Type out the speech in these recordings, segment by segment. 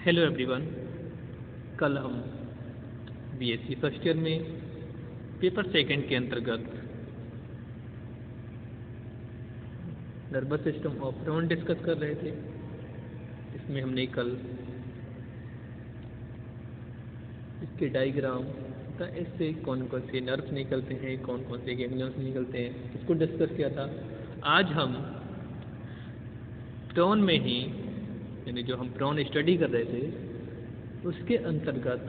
Hello everyone. कल हम BSc first year में पेपर सेकंड के अंतर्गत nervous system of prawn discuss कर रहे थे। इसमें हमने कल इसके डायग्राम तथा इससे कौन कौन से नर्व्स निकलते हैं, कौन कौन से गैंग्लियंस निकलते हैं, इसको डिस्कस किया था। आज हम प्रॉन में ही यानी जो हम प्रॉन स्टडी कर रहे थे उसके अंतर्गत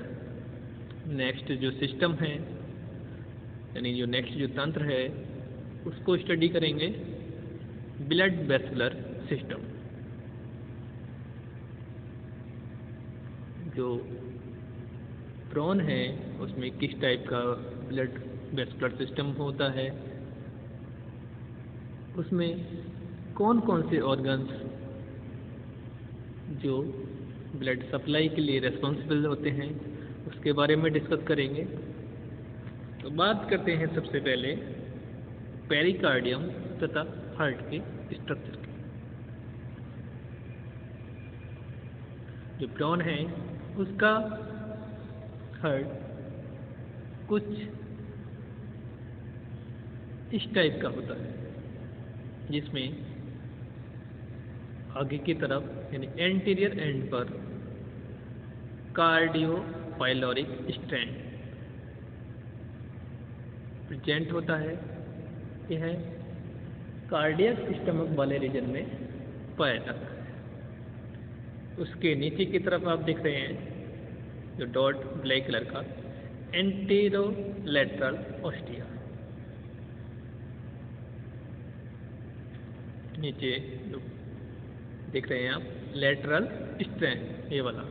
नेक्स्ट जो सिस्टम है यानी जो नेक्स्ट जो तंत्र है उसको स्टडी करेंगे, ब्लड वेस्कुलर सिस्टम। जो प्रॉन है उसमें किस टाइप का ब्लड वेस्कुलर सिस्टम होता है, उसमें कौन कौन से ऑर्गन्स जो ब्लड सप्लाई के लिए रेस्पॉन्सिबल होते हैं उसके बारे में डिस्कस करेंगे। तो बात करते हैं सबसे पहले पेरिकार्डियम तथा हार्ट के स्ट्रक्चर की। जो प्रॉन है उसका हार्ट कुछ इस टाइप का होता है, जिसमें आगे की तरफ यानी एंटीरियर एंड पर कार्डियोपाइलोरिक स्ट्रैंड प्रेजेंट होता है। यह कार्डियक स्टमक वाले रीजन में पाया जाता है। उसके नीचे की तरफ आप देख रहे हैं जो डॉट ब्लैक कलर का एंटेरोलेटरल ऑस्टिया, नीचे जो देख रहे हैं आप लेटरल स्ट्रैंड ये वाला,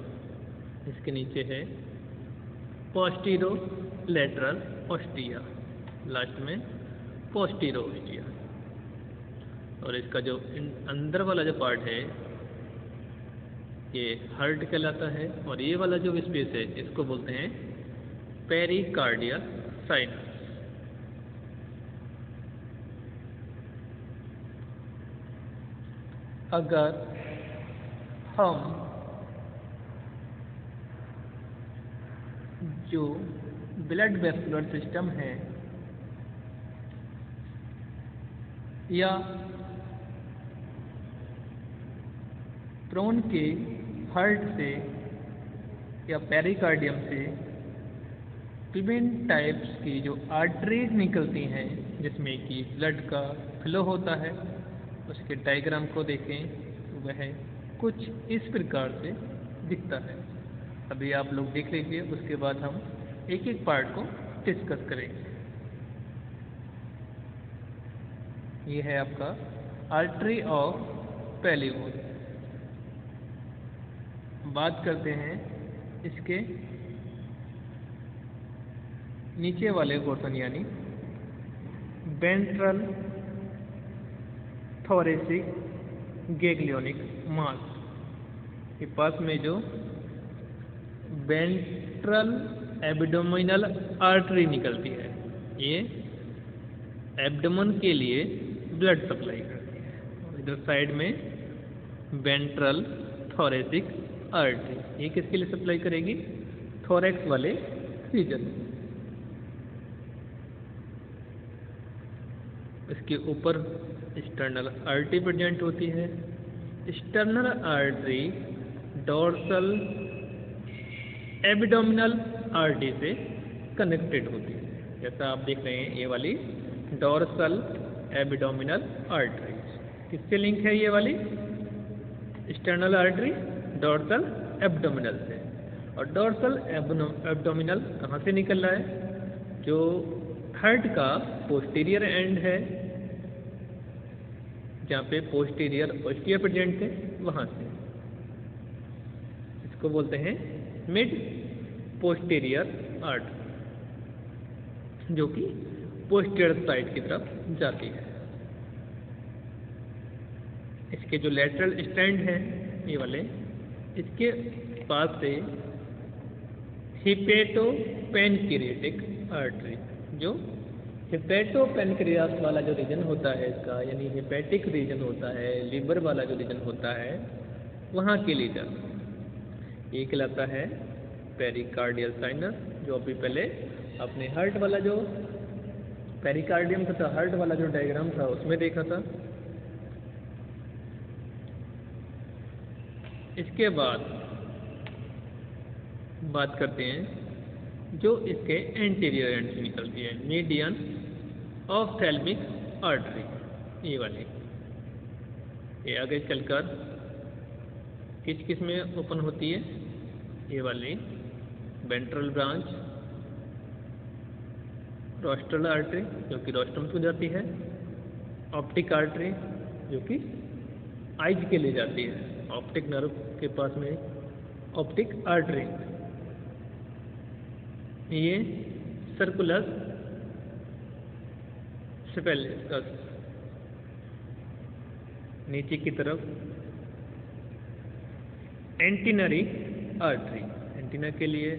इसके नीचे है पोस्टीरो लेटरल ऑस्टिया, लास्ट में पोस्टीरो ऑस्टिया। और इसका जो अंदर वाला जो पार्ट है ये हार्ट कहलाता है, और ये वाला जो स्पेस है इसको बोलते हैं पेरिकार्डियल साइनस। अगर हम जो ब्लड वेस्कुलर सिस्टम है या प्रॉन के हार्ट से या पेरिकार्डियम से विभिन्न टाइप्स की जो आर्टरीज निकलती हैं जिसमें कि ब्लड का फ्लो होता है, उसके डायग्राम को देखें तो वह कुछ इस प्रकार से दिखता है। अभी आप लोग देख लीजिए, उसके बाद हम एक एक पार्ट को डिस्कस करेंगे। ये है आपका आर्टरी ऑफ पेलिवोल। बात करते हैं इसके नीचे वाले पोर्शन यानी वेंट्रल थोरेसिक गैंग्लियोनिक मास के पास में जो वेंट्रल एब्डोमिनल आर्टरी निकलती है, ये एब्डोमेन के लिए ब्लड सप्लाई करती है। इधर साइड में वेंट्रल थोरेसिक आर्टरी, ये किसके लिए सप्लाई करेगी? थोरैक्स वाले रीजन। इसके ऊपर एक्सटर्नल आर्टरी प्रेजेंट होती है। External artery dorsal abdominal artery से कनेक्टेड होती है। जैसा आप देख रहे हैं ये वाली डोर्सल एब्डोमिनल आर्टरी किससे लिंक है? ये वाली एक्सटर्नल आर्टरी डोर्सल एब्डोमिनल से। और डोर्सल एब्डोमिनल कहाँ से निकल रहा है? जो हार्ट का पोस्टीरियर एंड है, जहाँ पे पोस्टीरियर ऑस्टिया प्रेजेंट है, वहाँ से। इसको बोलते हैं मिड पोस्टीरियर आर्टरी, जो कि पोस्टीरियर साइड की तरफ जाती है। इसके जो लेटरल स्ट्रैंड है ये वाले, इसके पास से हिपेटोपेनक्रियाटिक आर्टरी, जो हिपेटोपेनक्रियास वाला जो रीजन होता है इसका, यानी हिपेटिक रीजन होता है, लीवर वाला जो रीजन होता है, वहाँ के लिए जाता है। ये कहलाता है पेरिकार्डियल साइनस, जो अभी पहले अपने हार्ट वाला जो पेरिकार्डियम तथा हार्ट वाला जो डायग्राम था उसमें देखा था। इसके बाद बात करते हैं जो इसके एंटीरियर एंड से निकलती है, मीडियन ऑफ्थैल्मिक आर्टरी, ये वाली। ये आगे चलकर किस किस में ओपन होती है, ये वाली वेंट्रल ब्रांच, रोस्ट्रल आर्टरी जो कि रोस्ट्रम को जाती है, ऑप्टिक आर्टरी जो कि आइज के लिए जाती है, ऑप्टिक नर्व के पास में ऑप्टिक आर्टरी। ये सर्कुलर सेफेलस नीचे की तरफ, एंटीनरी आर्टरी एंटीना के लिए,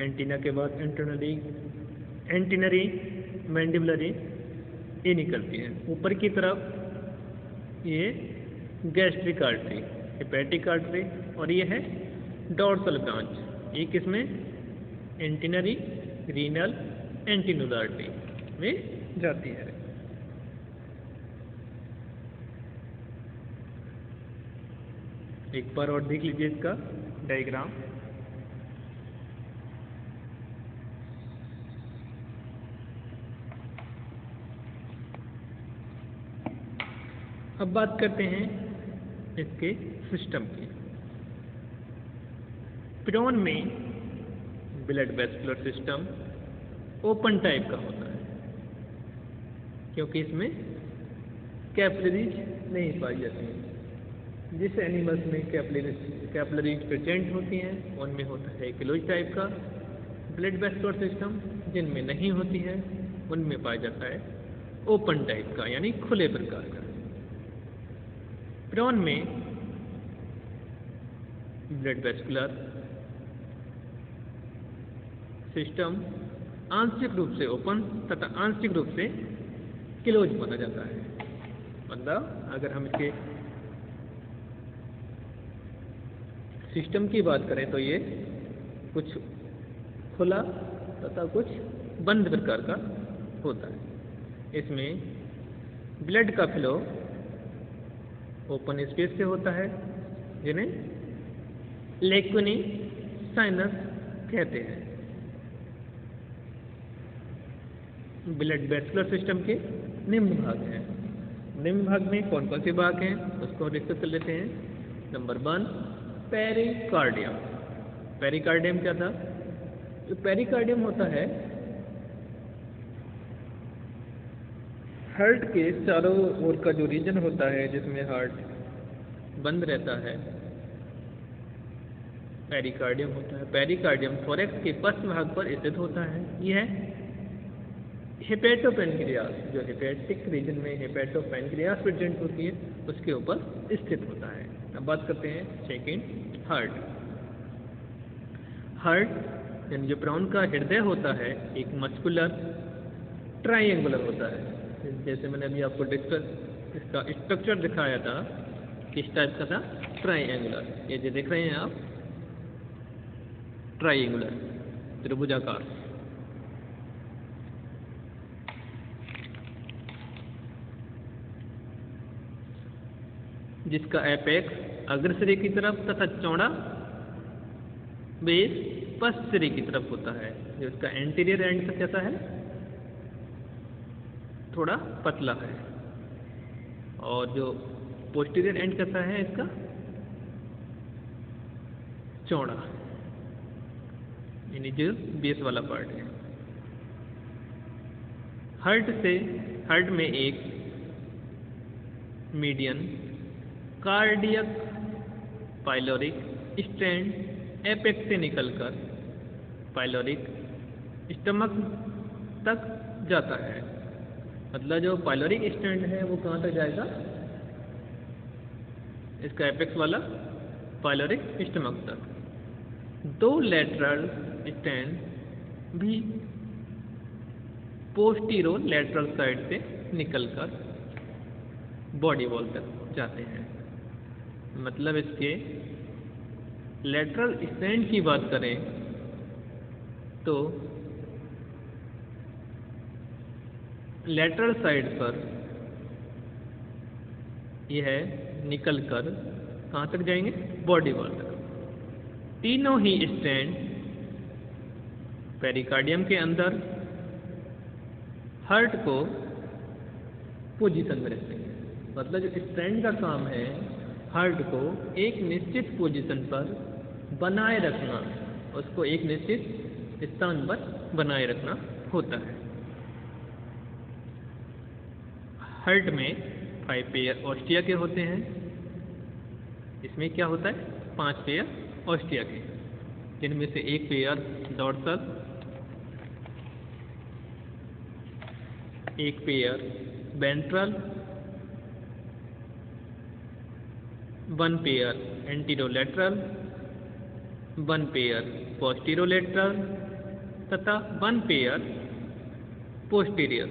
एंटीना के बाद एंटीनरी मैंडिबुलरी ये निकलती है। ऊपर की तरफ ये गैस्ट्रिक आर्टरी, हेपेटिक आर्टरी, और ये है डोर्सल ब्रांच। ये किसमें, एंटीनरी रीनल एंटीनोड आर्टरी में जाती है। एक बार और देख लीजिए इसका डायग्राम। अब बात करते हैं इसके सिस्टम की। प्रोन में blood vascular system open type का होता है, क्योंकि इसमें कैपिलरीज नहीं पाई जाती हैं। जिस एनिमल्स में कैपिलरीज प्रेजेंट होती हैं उनमें होता है क्लोज टाइप का ब्लड वेस्कुलर सिस्टम, जिनमें नहीं होती है उनमें पाया जाता है ओपन टाइप का, यानी खुले प्रकार का। प्रॉन में ब्लड वेस्कुलर सिस्टम आंशिक रूप से ओपन तथा आंशिक रूप से क्लोज माना जाता है। मतलब अगर हम इसके सिस्टम की बात करें तो ये कुछ खुला तथा कुछ बंद प्रकार का होता है। इसमें ब्लड का फ्लो ओपन स्पेस से होता है, जिन्हें लेक्यूनी साइनस कहते हैं। ब्लड वेस्कुलर सिस्टम के निम्न भाग हैं। निम्न भाग में कौन कौन से भाग हैं उसको डिस्कस कर लेते हैं। Number 1, pericardium. पेरिकार्डियम क्या था? जो पेरिकार्डियम होता है हार्ट के चारों ओर का जो रीजन होता है जिसमें हार्ट बंद रहता है, पेरिकार्डियम होता है। पेरिकार्डियम थोरैक्स के पश्चिम भाग पर स्थित होता है। यह हेपेटोपेनक्रियास, जो हेपेटिक रीजन में हेपेटोपेनक्रियास प्रेजेंट होती है उसके ऊपर स्थित होता है। अब बात करते हैं सेकंड, हार्ट। हार्ट यानी जो प्राण का हृदय होता है एक मस्कुलर ट्राइंगुलर होता है। जैसे मैंने अभी आपको इसका स्ट्रक्चर दिखाया था, किस टाइप का था, ट्राइंगुलर। ये जो देख रहे हैं आप, ट्राइंगुलर त्रिभुजाकार। जिसका एपेक्स अग्रसिरे की तरफ तथा चौड़ा बेस पश्चरे की तरफ होता है। जो इसका एंटीरियर एंड कैसा है, थोड़ा पतला है, और जो पोस्टीरियर एंड कैसा है इसका, चौड़ा, यानी जो बेस वाला पार्ट है। हार्ट में एक median cardiac pyloric stand apex से निकलकर पाइलोरिक स्टमक तक जाता है। मतलब जो पाइलोरिक स्टैंड है वो कहाँ तक जाएगा, इसका एपेक्स वाला पाइलोरिक स्टमक तक। 2 लेटरल स्टैंड भी पोस्टीरो लेटरल साइड से निकलकर बॉडी वॉल तक जाते हैं। मतलब इसके लेटरल स्ट्रैंड की बात करें तो लेटरल साइड पर यह निकल कर कहाँ तक जाएंगे, बॉडी वॉल तक। तीनों ही स्ट्रैंड पेरिकार्डियम के अंदर हार्ट को पोजीशन में रखते हैं। मतलब जो स्ट्रैंड का काम है हार्ट को एक निश्चित पोजीशन पर बनाए रखना, उसको एक निश्चित स्थान पर बनाए रखना होता है। हार्ट में 5 पेयर ऑस्टिया के होते हैं। इसमें क्या होता है, 5 पेयर ऑस्टिया के, जिनमें से एक पेयर डॉर्सल, एक पेयर वेंट्रल, 1 पेयर एंटीरोलेटरल, 1 पेयर पोस्टीरोलेटरल तथा 1 pair posterior.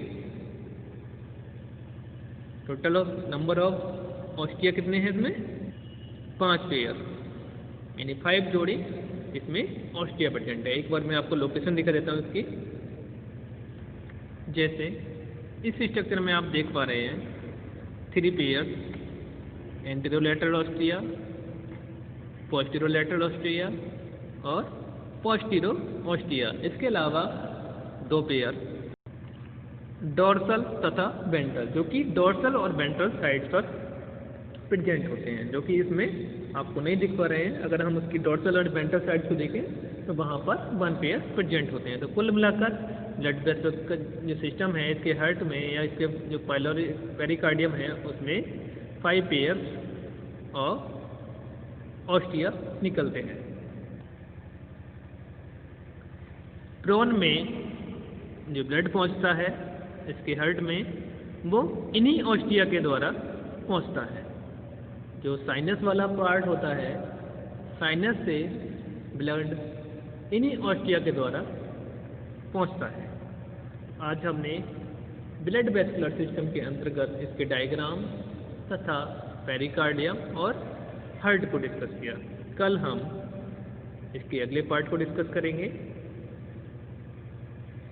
Total of number of ostia कितने हैं इसमें, 5 पेयर, यानी 5 जोड़ी इसमें ऑस्टिया प्रेजेंट है। एक बार मैं आपको लोकेशन दिखा देता हूँ इसकी। जैसे इस स्ट्रक्चर में आप देख पा रहे हैं 3 पेयर एंटीरोलेटरल ऑस्टिया, पोस्टीरोलेटरल ऑस्टिया और पोस्टीरो ऑस्टिया। इसके अलावा 2 पेयर डॉर्सल तथा वेंट्रल, जो कि डॉर्सल और वेंट्रल साइड पर प्रेजेंट होते हैं, जो कि इसमें आपको नहीं दिख पा रहे हैं। अगर हम उसकी डॉर्सल और वेंट्रल साइड को देखें तो वहाँ पर 1 पेयर प्रेजेंट होते हैं। तो कुल मिलाकर ब्लड वेसल का जो सिस्टम है इसके हार्ट में या इसके जो पाइलोरी पेरिकार्डियम है उसमें 5 पेयर और ऑस्टिया निकलते हैं। प्रोन में जो ब्लड पहुंचता है इसके हार्ट में, वो इन्हीं ऑस्टिया के द्वारा पहुंचता है। जो साइनस वाला पार्ट होता है, साइनस से ब्लड इन्हीं ऑस्टिया के द्वारा पहुंचता है। आज हमने ब्लड वेस्कुलर सिस्टम के अंतर्गत इसके डायग्राम तथा पेरिकार्डियम और हार्ट को डिस्कस किया। कल हम इसके अगले पार्ट को डिस्कस करेंगे।